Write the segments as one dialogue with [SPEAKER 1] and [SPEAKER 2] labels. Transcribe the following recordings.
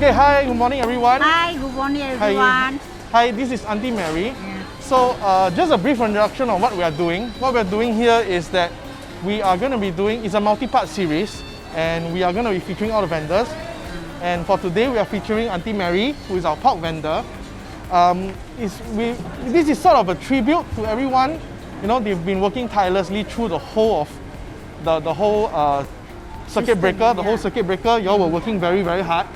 [SPEAKER 1] Okay, hi, good morning everyone.
[SPEAKER 2] Hi, good morning everyone.
[SPEAKER 1] Hi, this is Auntie Mary.
[SPEAKER 2] Yeah.
[SPEAKER 1] So just a brief introduction on what we are doing. What we're doing here is that we are going to be doing, it's a multi-part series, and we are going to be featuring all the vendors. And for today, we are featuring Auntie Mary, who is our pork vendor. This is sort of a tribute to everyone. You know, they've been working tirelessly through the whole of the whole circuit breaker, the whole circuit breaker. You all were working very, very hard.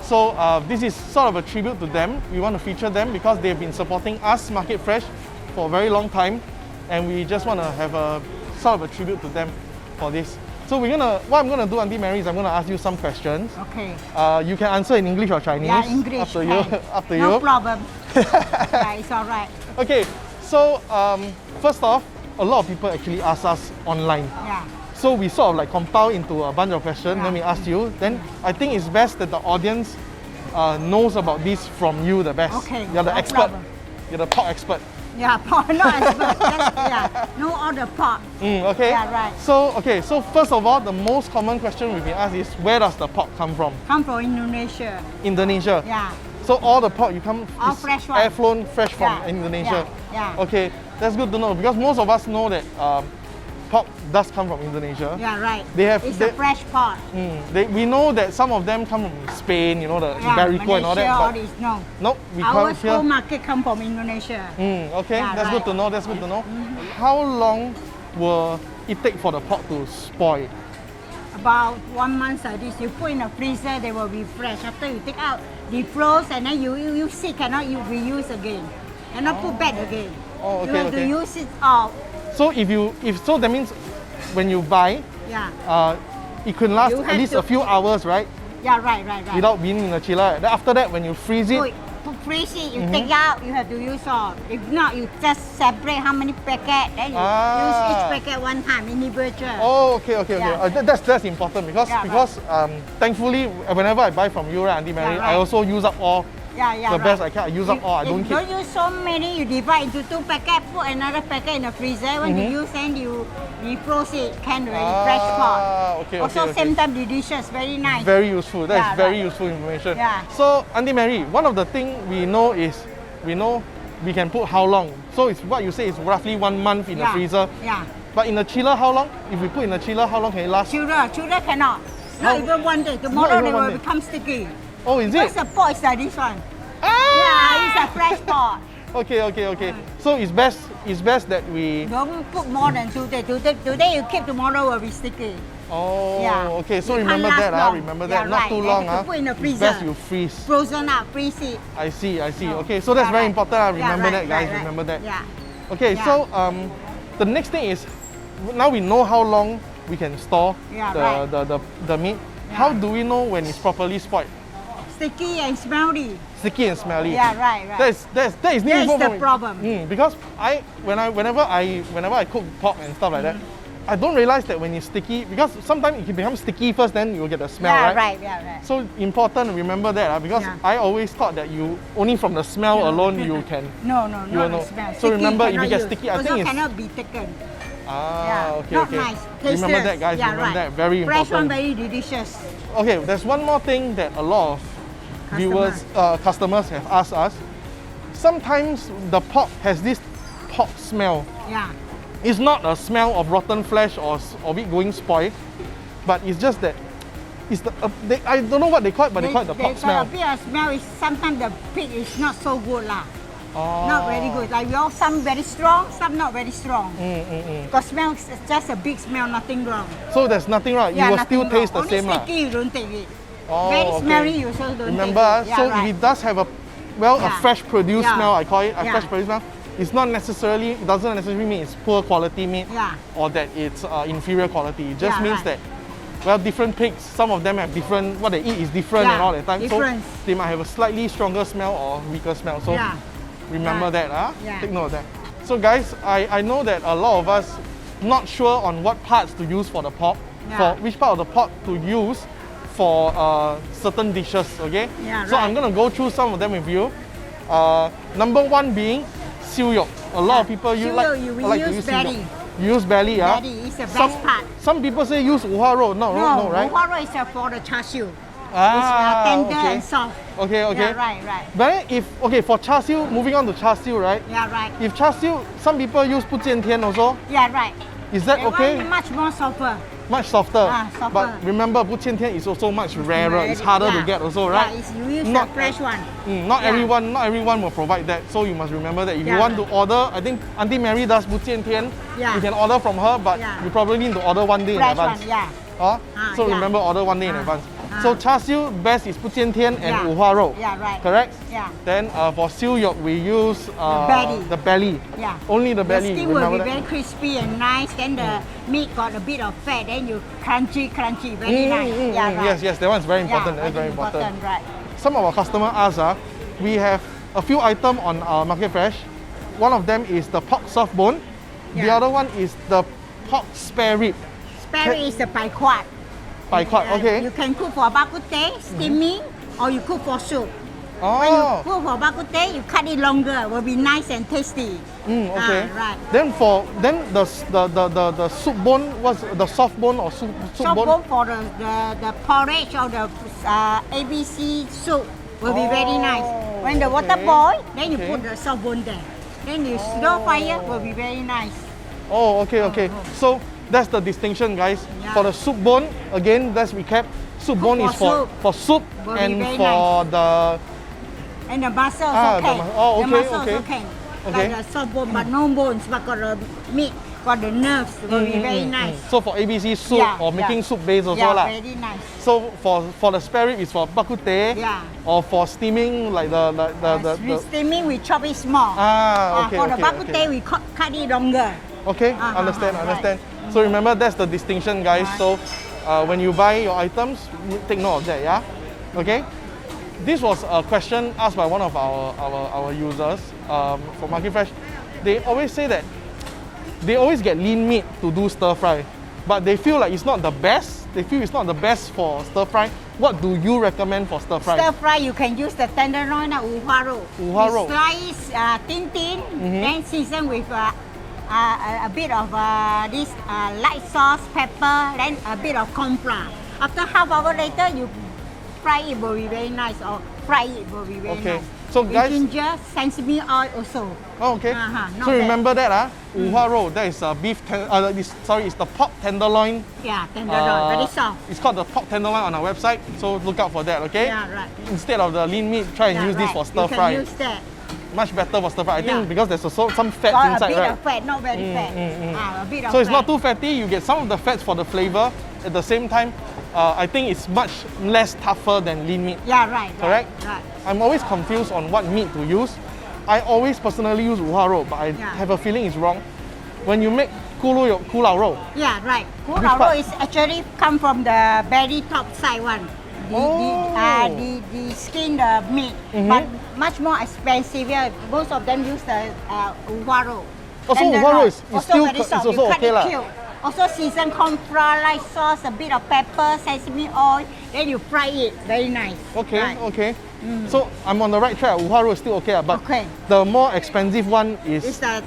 [SPEAKER 1] So this is sort of a tribute to them. We want to feature them because they've been supporting us, MarketFresh, for a very long time, and we just want to have a sort of a tribute to them for this. So what I'm gonna do, Auntie Mary, is I'm gonna ask you some questions.
[SPEAKER 2] Okay.
[SPEAKER 1] You can answer in English or Chinese.
[SPEAKER 2] Yeah, English.
[SPEAKER 1] Up to you. Up to you.
[SPEAKER 2] No problem. Yeah, it's all right.
[SPEAKER 1] Okay. So first off, a lot of people actually ask us online.
[SPEAKER 2] Yeah.
[SPEAKER 1] So we sort of like compile into a bunch of questions, then we ask you. Then I think it's best that the audience knows about this from you the best.
[SPEAKER 2] Okay.
[SPEAKER 1] You're the
[SPEAKER 2] No
[SPEAKER 1] expert.
[SPEAKER 2] problem.
[SPEAKER 1] You're the pork expert.
[SPEAKER 2] Yeah, pork, not expert. Yeah, know all the pork.
[SPEAKER 1] Okay.
[SPEAKER 2] Yeah, right.
[SPEAKER 1] So first of all, the most common question we've been asked is, where does the pork come from?
[SPEAKER 2] Come from Indonesia.
[SPEAKER 1] Indonesia.
[SPEAKER 2] Yeah.
[SPEAKER 1] So all the pork
[SPEAKER 2] All
[SPEAKER 1] is
[SPEAKER 2] fresh one.
[SPEAKER 1] air flown fresh from
[SPEAKER 2] Yeah.
[SPEAKER 1] Indonesia.
[SPEAKER 2] Yeah.
[SPEAKER 1] Okay, that's good to know because most of us know that pork does come from Indonesia.
[SPEAKER 2] Yeah, right.
[SPEAKER 1] It's
[SPEAKER 2] a fresh pork.
[SPEAKER 1] We know that some of them come from Spain, you know, the Iberico and all that.
[SPEAKER 2] All
[SPEAKER 1] But
[SPEAKER 2] this, no.
[SPEAKER 1] no, we
[SPEAKER 2] Our
[SPEAKER 1] come here.
[SPEAKER 2] whole market come from Indonesia.
[SPEAKER 1] Okay,
[SPEAKER 2] Yeah,
[SPEAKER 1] that's good
[SPEAKER 2] right.
[SPEAKER 1] to know. That's good to know. How long will it take for the pork to spoil?
[SPEAKER 2] About 1 month like this, you put in a freezer, they will be fresh. After you take out, defrost, and then you see, cannot you reuse again. Cannot put back again.
[SPEAKER 1] Oh, okay,
[SPEAKER 2] you have
[SPEAKER 1] okay.
[SPEAKER 2] to use it all.
[SPEAKER 1] So so that means when you buy,
[SPEAKER 2] Yeah.
[SPEAKER 1] it can last
[SPEAKER 2] You
[SPEAKER 1] at
[SPEAKER 2] have
[SPEAKER 1] least
[SPEAKER 2] to-
[SPEAKER 1] a few hours, right?
[SPEAKER 2] Yeah, right.
[SPEAKER 1] Without being in the chiller. Then after that, when you freeze it,
[SPEAKER 2] To freeze it, you take out, you have to use all. If not, you just separate how many packet, then you use each packet one time, individual.
[SPEAKER 1] oh, okay.
[SPEAKER 2] Yeah.
[SPEAKER 1] That's important because
[SPEAKER 2] Yeah,
[SPEAKER 1] thankfully, whenever I buy from you, right, Auntie Mary,
[SPEAKER 2] Yeah,
[SPEAKER 1] I
[SPEAKER 2] right.
[SPEAKER 1] also use up all the best I can. I use up all. I don't
[SPEAKER 2] If
[SPEAKER 1] keep.
[SPEAKER 2] don't use so many, you divide into 2 packets, put another packet in the freezer. When you use, then you defrost it, can already, fresh pot.
[SPEAKER 1] Okay.
[SPEAKER 2] Also, same time delicious, very nice.
[SPEAKER 1] Very useful. That's
[SPEAKER 2] Yeah,
[SPEAKER 1] very
[SPEAKER 2] right.
[SPEAKER 1] useful information.
[SPEAKER 2] Yeah.
[SPEAKER 1] So, Auntie Mary, one of the things we know is we can put how long. So it's what you say is roughly 1 month in the freezer.
[SPEAKER 2] Yeah.
[SPEAKER 1] But in the chiller, how long? If we put in the chiller, how long can it last?
[SPEAKER 2] Children cannot.
[SPEAKER 1] How-
[SPEAKER 2] Not even 1 day. Tomorrow
[SPEAKER 1] even
[SPEAKER 2] they
[SPEAKER 1] one
[SPEAKER 2] will
[SPEAKER 1] day.
[SPEAKER 2] become sticky.
[SPEAKER 1] Oh, is
[SPEAKER 2] Because
[SPEAKER 1] it?
[SPEAKER 2] the pot is like this one.
[SPEAKER 1] Ah!
[SPEAKER 2] Yeah, it's a fresh pot.
[SPEAKER 1] Okay. So it's best that we.
[SPEAKER 2] Don't put more than 2 days. Today you keep, tomorrow will be sticky.
[SPEAKER 1] Oh,
[SPEAKER 2] Yeah.
[SPEAKER 1] okay. So
[SPEAKER 2] It
[SPEAKER 1] remember
[SPEAKER 2] can't
[SPEAKER 1] that,
[SPEAKER 2] last long.
[SPEAKER 1] remember
[SPEAKER 2] Yeah,
[SPEAKER 1] that. Not
[SPEAKER 2] right.
[SPEAKER 1] too
[SPEAKER 2] Then
[SPEAKER 1] long,
[SPEAKER 2] you can put in the
[SPEAKER 1] It's
[SPEAKER 2] freezer.
[SPEAKER 1] best you freeze.
[SPEAKER 2] Frozen up, freeze it.
[SPEAKER 1] I see.
[SPEAKER 2] Oh.
[SPEAKER 1] Okay, so that's
[SPEAKER 2] Yeah,
[SPEAKER 1] very
[SPEAKER 2] right.
[SPEAKER 1] important. Remember
[SPEAKER 2] Yeah,
[SPEAKER 1] that, guys.
[SPEAKER 2] right.
[SPEAKER 1] Remember that.
[SPEAKER 2] Yeah.
[SPEAKER 1] Okay,
[SPEAKER 2] Yeah.
[SPEAKER 1] so the next thing is, now we know how long we can store
[SPEAKER 2] Yeah, right.
[SPEAKER 1] the meat.
[SPEAKER 2] Yeah.
[SPEAKER 1] How do we know when it's properly spoiled?
[SPEAKER 2] Sticky and smelly.
[SPEAKER 1] Sticky and smelly.
[SPEAKER 2] Yeah, right.
[SPEAKER 1] That is
[SPEAKER 2] That's
[SPEAKER 1] new
[SPEAKER 2] the problem.
[SPEAKER 1] Because whenever I cook pork and stuff like that, I don't realize that when it's sticky, because sometimes it can become sticky first, then you'll get the smell,
[SPEAKER 2] Yeah,
[SPEAKER 1] right?
[SPEAKER 2] right.
[SPEAKER 1] So important to remember that because
[SPEAKER 2] Yeah.
[SPEAKER 1] I always thought that you only from the smell alone you can.
[SPEAKER 2] No,
[SPEAKER 1] You will
[SPEAKER 2] not
[SPEAKER 1] know.
[SPEAKER 2] the smell.
[SPEAKER 1] So
[SPEAKER 2] Sticky
[SPEAKER 1] remember, if
[SPEAKER 2] cannot
[SPEAKER 1] it gets
[SPEAKER 2] use.
[SPEAKER 1] sticky, I
[SPEAKER 2] also
[SPEAKER 1] think it's-
[SPEAKER 2] cannot be taken.
[SPEAKER 1] Ah, okay,
[SPEAKER 2] Not
[SPEAKER 1] okay.
[SPEAKER 2] nice.
[SPEAKER 1] Remember
[SPEAKER 2] Tasteless.
[SPEAKER 1] that, guys.
[SPEAKER 2] Yeah,
[SPEAKER 1] remember
[SPEAKER 2] right.
[SPEAKER 1] that. Very
[SPEAKER 2] Fresh
[SPEAKER 1] important.
[SPEAKER 2] one, very delicious.
[SPEAKER 1] Okay, there's one more thing that a lot of viewers, customers have asked us. Sometimes the pork has this pork smell.
[SPEAKER 2] Yeah.
[SPEAKER 1] It's not a smell of rotten flesh or of it going spoiled, but it's just that it's I don't know what they call it, but they call it the pork smell.
[SPEAKER 2] A bit of smell is sometimes the pig is not so good lah.
[SPEAKER 1] Oh.
[SPEAKER 2] Not very good. Like we all, some very strong, some not very strong. Because smell is just a big smell, nothing wrong.
[SPEAKER 1] So there's nothing wrong.
[SPEAKER 2] Yeah,
[SPEAKER 1] You will
[SPEAKER 2] nothing
[SPEAKER 1] still taste
[SPEAKER 2] wrong.
[SPEAKER 1] the same
[SPEAKER 2] Only
[SPEAKER 1] lah.
[SPEAKER 2] sticky, you don't take it.
[SPEAKER 1] Oh,
[SPEAKER 2] Very
[SPEAKER 1] okay.
[SPEAKER 2] smelly, you also don't
[SPEAKER 1] Remember,
[SPEAKER 2] take it. Yeah,
[SPEAKER 1] so
[SPEAKER 2] right.
[SPEAKER 1] if it does have a
[SPEAKER 2] Yeah.
[SPEAKER 1] fresh produce
[SPEAKER 2] Yeah.
[SPEAKER 1] smell, I call it a
[SPEAKER 2] Yeah.
[SPEAKER 1] fresh produce smell. It doesn't necessarily mean it's poor quality meat
[SPEAKER 2] Yeah.
[SPEAKER 1] or that it's inferior quality. It just
[SPEAKER 2] Yeah,
[SPEAKER 1] means
[SPEAKER 2] right.
[SPEAKER 1] that, different pigs, some of them have different, what they eat is different and
[SPEAKER 2] Yeah,
[SPEAKER 1] all that time.
[SPEAKER 2] difference.
[SPEAKER 1] So they might have a slightly stronger smell or weaker smell. So
[SPEAKER 2] Yeah.
[SPEAKER 1] remember
[SPEAKER 2] Yeah.
[SPEAKER 1] that,
[SPEAKER 2] Yeah.
[SPEAKER 1] take note of that. So guys, I know that a lot of us not sure on what parts to use for the pork,
[SPEAKER 2] Yeah.
[SPEAKER 1] for which part of the pork to use for certain dishes, okay?
[SPEAKER 2] Yeah,
[SPEAKER 1] so I'm
[SPEAKER 2] right.
[SPEAKER 1] gonna go through some of them with you. Number one being seal yolk. A lot of people
[SPEAKER 2] Seal
[SPEAKER 1] like,
[SPEAKER 2] yolk, you will
[SPEAKER 1] like to
[SPEAKER 2] use
[SPEAKER 1] use seal yolk.
[SPEAKER 2] belly.
[SPEAKER 1] You use belly,
[SPEAKER 2] Belly is the best part.
[SPEAKER 1] Some people say use uha roll. No, right?
[SPEAKER 2] Uharo is for the char siu.
[SPEAKER 1] Ah,
[SPEAKER 2] tender
[SPEAKER 1] okay.
[SPEAKER 2] and soft.
[SPEAKER 1] Okay, okay.
[SPEAKER 2] Yeah, right.
[SPEAKER 1] But if, okay, for char siu, moving on to char siu, right?
[SPEAKER 2] Yeah, right.
[SPEAKER 1] If char siu, some people use 不见天 also.
[SPEAKER 2] Yeah, right.
[SPEAKER 1] Is that
[SPEAKER 2] That
[SPEAKER 1] okay?
[SPEAKER 2] one much more softer.
[SPEAKER 1] Much softer.
[SPEAKER 2] Softer.
[SPEAKER 1] But remember, 不见天 is also much rarer. It's harder to get also, right?
[SPEAKER 2] Yeah, it's, you use
[SPEAKER 1] Not-
[SPEAKER 2] the fresh one.
[SPEAKER 1] Not
[SPEAKER 2] Yeah.
[SPEAKER 1] everyone will provide that. So you must remember that if you
[SPEAKER 2] Yeah,
[SPEAKER 1] want
[SPEAKER 2] right.
[SPEAKER 1] to order, I think Auntie Mary does 不见天.
[SPEAKER 2] Yeah.
[SPEAKER 1] You can order from her, but
[SPEAKER 2] Yeah.
[SPEAKER 1] you probably need to order one day in
[SPEAKER 2] Fresh
[SPEAKER 1] advance.
[SPEAKER 2] one, yeah.
[SPEAKER 1] So
[SPEAKER 2] yeah.
[SPEAKER 1] remember, order one day in advance. So char siu best is 不见天 and
[SPEAKER 2] Yeah.
[SPEAKER 1] 五花肉.
[SPEAKER 2] Yeah, right.
[SPEAKER 1] Correct?
[SPEAKER 2] Yeah.
[SPEAKER 1] Then for siu yok, we use
[SPEAKER 2] belly.
[SPEAKER 1] the belly.
[SPEAKER 2] Yeah.
[SPEAKER 1] Only the belly.
[SPEAKER 2] The skin will
[SPEAKER 1] remember
[SPEAKER 2] be
[SPEAKER 1] that?
[SPEAKER 2] very crispy and nice. Then the meat got a bit of fat. Then you crunchy, very nice. Yeah, right.
[SPEAKER 1] Yes, that one's very
[SPEAKER 2] Yeah,
[SPEAKER 1] important. That's very important.
[SPEAKER 2] Right.
[SPEAKER 1] Some of our customers ask, we have a few items on our MarketFresh. One of them is the pork soft bone. The
[SPEAKER 2] Yeah.
[SPEAKER 1] other one is the pork spare rib.
[SPEAKER 2] Spare is the bai quat.
[SPEAKER 1] Bai quat, okay.
[SPEAKER 2] You can cook for bak kut teh, steaming, or you cook for soup. When you
[SPEAKER 1] Oh,
[SPEAKER 2] cook for bak kut teh, you cut it longer. Will be nice and tasty.
[SPEAKER 1] okay.
[SPEAKER 2] Right.
[SPEAKER 1] Then the soup bone, what's the soft bone or soup
[SPEAKER 2] Soft
[SPEAKER 1] bone?
[SPEAKER 2] bone for the porridge or the ABC soup will be very nice. When the water
[SPEAKER 1] okay.
[SPEAKER 2] boil, then you
[SPEAKER 1] Okay.
[SPEAKER 2] put the soft bone there. Then you slow fire will be very nice.
[SPEAKER 1] Oh, okay. So that's the distinction, guys.
[SPEAKER 2] Yeah.
[SPEAKER 1] For the soup bone, again, let's recap. Soup bone
[SPEAKER 2] for
[SPEAKER 1] is for soup
[SPEAKER 2] Will be
[SPEAKER 1] and
[SPEAKER 2] very
[SPEAKER 1] for the
[SPEAKER 2] And the muscle
[SPEAKER 1] Ah,
[SPEAKER 2] also
[SPEAKER 1] the
[SPEAKER 2] can.
[SPEAKER 1] mu- oh,
[SPEAKER 2] The
[SPEAKER 1] okay,
[SPEAKER 2] muscle
[SPEAKER 1] okay.
[SPEAKER 2] also can.
[SPEAKER 1] Okay.
[SPEAKER 2] Like the soft bone, but no bones, but got the meat, got the nerves. Will be very nice.
[SPEAKER 1] So for ABC soup
[SPEAKER 2] Yeah,
[SPEAKER 1] or making
[SPEAKER 2] yeah.
[SPEAKER 1] soup base also
[SPEAKER 2] Yeah,
[SPEAKER 1] lah.
[SPEAKER 2] very nice.
[SPEAKER 1] So for the spare rib is for bak kut teh,
[SPEAKER 2] Yeah.
[SPEAKER 1] or for steaming like the
[SPEAKER 2] Steaming, we chop it small.
[SPEAKER 1] okay,
[SPEAKER 2] For the
[SPEAKER 1] okay,
[SPEAKER 2] bak kut
[SPEAKER 1] okay.
[SPEAKER 2] teh, we cut it longer.
[SPEAKER 1] Okay, understand. So remember that's the distinction, guys. So when you buy your items, take note of that, yeah? Okay? This was a question asked by one of our users for MarketFresh. They always say that they always get lean meat to do stir fry, but they feel like it's not the best. They feel it's not the best for stir fry. What do you recommend for stir fry?
[SPEAKER 2] Stir fry, you can use the tenderloin or 五花肉.
[SPEAKER 1] 五花肉.
[SPEAKER 2] You slice thin, then season with a bit of this light sauce, pepper, then a bit of corn flour. After half hour later, you fry it will be very nice, or fry it will be very
[SPEAKER 1] Okay.
[SPEAKER 2] nice.
[SPEAKER 1] So
[SPEAKER 2] With
[SPEAKER 1] guys,
[SPEAKER 2] ginger, sesame oil also.
[SPEAKER 1] oh, okay.
[SPEAKER 2] not
[SPEAKER 1] So
[SPEAKER 2] bad.
[SPEAKER 1] remember that, 五花肉, that is it's the pork tenderloin.
[SPEAKER 2] Yeah, tenderloin, very soft.
[SPEAKER 1] It's called the pork tenderloin on our website, so look out for that, okay?
[SPEAKER 2] Yeah, right.
[SPEAKER 1] Instead of the lean meat, try and
[SPEAKER 2] Yeah,
[SPEAKER 1] use this
[SPEAKER 2] right.
[SPEAKER 1] for stir
[SPEAKER 2] You can
[SPEAKER 1] fry.
[SPEAKER 2] use that.
[SPEAKER 1] Much better for stir fry. I think
[SPEAKER 2] Yeah.
[SPEAKER 1] because there's also some fat
[SPEAKER 2] Got a
[SPEAKER 1] inside,
[SPEAKER 2] bit
[SPEAKER 1] right?
[SPEAKER 2] of fat, not very fat. A bit of
[SPEAKER 1] So it's not
[SPEAKER 2] fat.
[SPEAKER 1] too fatty, you get some of the fats for the flavor. At the same time, I think it's much less tougher than lean meat.
[SPEAKER 2] Yeah, right.
[SPEAKER 1] Correct?
[SPEAKER 2] Right.
[SPEAKER 1] I'm always confused on what meat to use. I always personally use 五花肉, but I
[SPEAKER 2] Yeah.
[SPEAKER 1] have a feeling it's wrong. When you make 咕老肉,
[SPEAKER 2] Yeah, right.
[SPEAKER 1] Which
[SPEAKER 2] Kurao
[SPEAKER 1] part?
[SPEAKER 2] is actually come from the very top side one.
[SPEAKER 1] Oh.
[SPEAKER 2] The skin, the meat, but much more expensive. Yeah, most of them use the 五花肉.
[SPEAKER 1] Also,
[SPEAKER 2] And the
[SPEAKER 1] 五花肉
[SPEAKER 2] roll,
[SPEAKER 1] is
[SPEAKER 2] also
[SPEAKER 1] still
[SPEAKER 2] very
[SPEAKER 1] it's
[SPEAKER 2] soft.
[SPEAKER 1] also
[SPEAKER 2] You cut
[SPEAKER 1] okay
[SPEAKER 2] it
[SPEAKER 1] lah.
[SPEAKER 2] cube. Also season corn flour, light sauce, a bit of pepper, sesame oil. Then you fry it. Very nice.
[SPEAKER 1] Okay,
[SPEAKER 2] Right.
[SPEAKER 1] okay. So I'm on the right track. 五花肉 is still okay, but
[SPEAKER 2] Okay.
[SPEAKER 1] the more expensive one
[SPEAKER 2] It's
[SPEAKER 1] is
[SPEAKER 2] the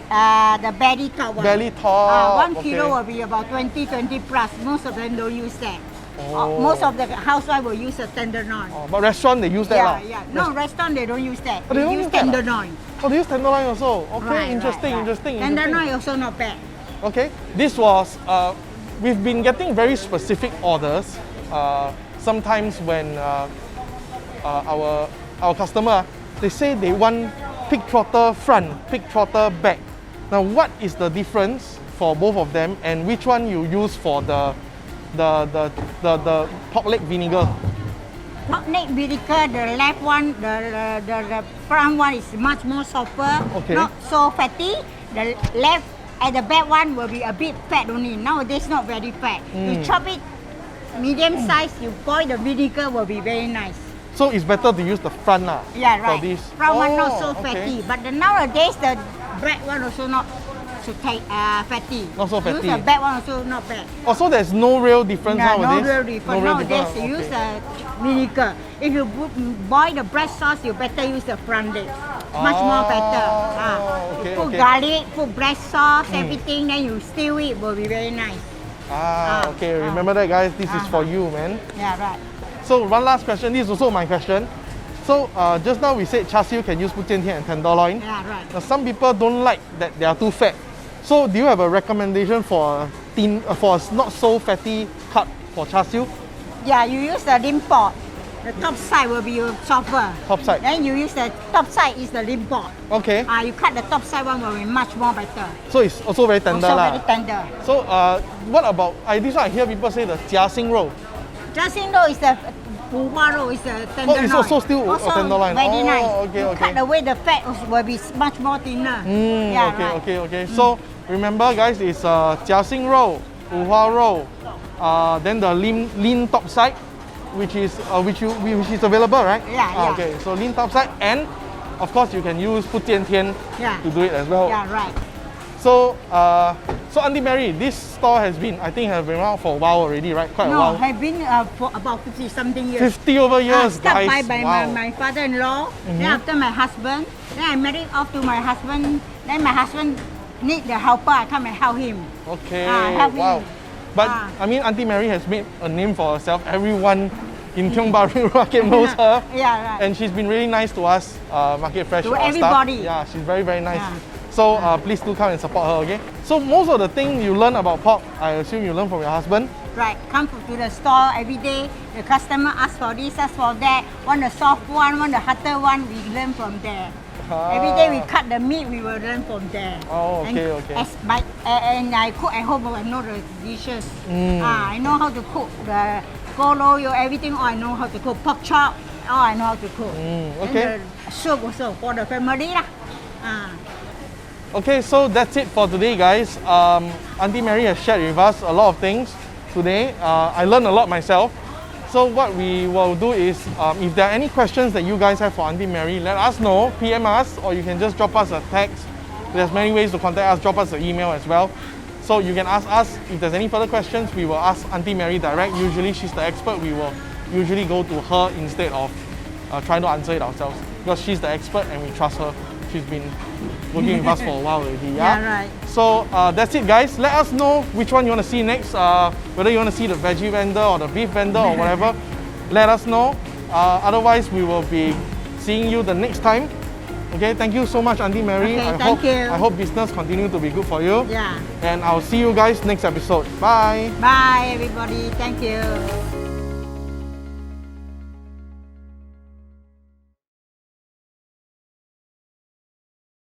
[SPEAKER 2] belly top one.
[SPEAKER 1] belly top.
[SPEAKER 2] 1 kilo
[SPEAKER 1] okay.
[SPEAKER 2] will be about 20 plus. Most of them don't use that.
[SPEAKER 1] Oh.
[SPEAKER 2] Most of the housewife will use a tenderloin.
[SPEAKER 1] Oh, but restaurant they use that lah.
[SPEAKER 2] Yeah. No, restaurant they don't use that.
[SPEAKER 1] Oh, they don't
[SPEAKER 2] use
[SPEAKER 1] use that ah?
[SPEAKER 2] tenderloin.
[SPEAKER 1] Oh, they use tenderloin also. Okay,
[SPEAKER 2] Right,
[SPEAKER 1] interesting.
[SPEAKER 2] Tenderloin also not bad.
[SPEAKER 1] Okay, this was, we've been getting very specific orders. Sometimes when our customer, they say they want pig trotter front, pig trotter back. Now, what is the difference for both of them, and which one you use for the pork leg vinegar?
[SPEAKER 2] Pork neck vinegar, the left one, the front one is much more softer,
[SPEAKER 1] Okay.
[SPEAKER 2] not so fatty. The left and the back one will be a bit fat only. Nowadays not very fat. You chop it medium size, you boil the vinegar will be very nice.
[SPEAKER 1] So it's better to use the front lah.
[SPEAKER 2] Yeah, right.
[SPEAKER 1] For this.
[SPEAKER 2] Front one not so
[SPEAKER 1] okay.
[SPEAKER 2] fatty, but nowadays the back one also not so fatty.
[SPEAKER 1] Not so fatty.
[SPEAKER 2] Use the back one also not bad.
[SPEAKER 1] Also, there's no real difference nowadays.
[SPEAKER 2] No real difference. Nowadays you use vinegar. If you boil the breast sauce, you better use the front leg. Much more better.
[SPEAKER 1] Okay,
[SPEAKER 2] Put
[SPEAKER 1] okay.
[SPEAKER 2] garlic, put breast sauce, everything, then you stew it will be very nice.
[SPEAKER 1] Okay. Remember that, guys. This is for you, man.
[SPEAKER 2] Yeah, right.
[SPEAKER 1] So one last question. This is also my question. So just now we said char siu can use 福建天 and tenderloin.
[SPEAKER 2] Yeah, right.
[SPEAKER 1] Now, some people don't like that they are too fat. So do you have a recommendation for a thin, for a not so fatty cut for char siu?
[SPEAKER 2] Yeah, you use the limb pot. The top side will be softer.
[SPEAKER 1] Top side.
[SPEAKER 2] Then you use the top side is the limb pot.
[SPEAKER 1] Okay.
[SPEAKER 2] You cut the top side one will be much more better.
[SPEAKER 1] So it's also very tender
[SPEAKER 2] Also
[SPEAKER 1] lah.
[SPEAKER 2] very tender.
[SPEAKER 1] So what about this one? I hear people say the jiaxing roll.
[SPEAKER 2] Jiaxing roll is the 五花肉 is the tenderloin.
[SPEAKER 1] It's also still a tenderloin.
[SPEAKER 2] Very nice.
[SPEAKER 1] Okay,
[SPEAKER 2] you
[SPEAKER 1] okay.
[SPEAKER 2] cut away the fat will be much more thinner. Yeah,
[SPEAKER 1] okay,
[SPEAKER 2] right.
[SPEAKER 1] okay. So remember, guys, it's jiaxing roll, 五花肉, then the lean top side, which is available, right?
[SPEAKER 2] Yeah.
[SPEAKER 1] Okay, so lean top side, and of course you can use 福建天 to do it as well.
[SPEAKER 2] Yeah, right.
[SPEAKER 1] So Auntie Mary, this store has been around for a while already, right? Quite a
[SPEAKER 2] No,
[SPEAKER 1] while.
[SPEAKER 2] have been for about 50 something years.
[SPEAKER 1] 50 over years,
[SPEAKER 2] Started
[SPEAKER 1] guys.
[SPEAKER 2] by
[SPEAKER 1] Wow.
[SPEAKER 2] my father-in-law, then after my husband, then I married off to my husband, then my husband need the helper, I come and help him.
[SPEAKER 1] Okay,
[SPEAKER 2] help him.
[SPEAKER 1] wow. But
[SPEAKER 2] Ah.
[SPEAKER 1] I mean, Auntie Mary has made a name for herself. Everyone in Tiong Bahru Market knows her.
[SPEAKER 2] Yeah, right.
[SPEAKER 1] And she's been really nice to us, MarketFresh.
[SPEAKER 2] To
[SPEAKER 1] our
[SPEAKER 2] everybody.
[SPEAKER 1] Staff. Yeah, she's very, very nice.
[SPEAKER 2] Yeah.
[SPEAKER 1] So please do come and support her, okay? So most of the things you learn about pork, I assume you learn from your husband.
[SPEAKER 2] Right, come to the store every day. The customer ask for this, ask for that. Want the soft one, want the harder one, we learn from there. Every day we cut the meat, we will learn from there.
[SPEAKER 1] Oh, okay, okay.
[SPEAKER 2] And I cook at home, I know the dishes. I know how to cook the goloyo, everything. All I know how to cook. Pork chop, all I know how to cook.
[SPEAKER 1] Okay.
[SPEAKER 2] And the soup also for the family lah.
[SPEAKER 1] Okay, so that's it for today, guys. Auntie Mary has shared with us a lot of things today. I learned a lot myself. So what we will do is, if there are any questions that you guys have for Auntie Mary, let us know, PM us, or you can just drop us a text. There's many ways to contact us, drop us an email as well. So you can ask us, if there's any further questions, we will ask Auntie Mary direct. Usually she's the expert, we will usually go to her instead of trying to answer it ourselves. Because she's the expert and we trust her. She's been working with us for a while already.
[SPEAKER 2] Yeah, right.
[SPEAKER 1] So that's it, guys. Let us know which one you want to see next. Whether you want to see the veggie vendor or the beef vendor or whatever. Let us know. Otherwise, we will be seeing you the next time. Okay, thank you so much, Auntie Mary.
[SPEAKER 2] Okay, thank you.
[SPEAKER 1] I hope business continue to be good for you.
[SPEAKER 2] Yeah.
[SPEAKER 1] And I'll see you guys next episode. Bye.
[SPEAKER 2] Bye, everybody. Thank you.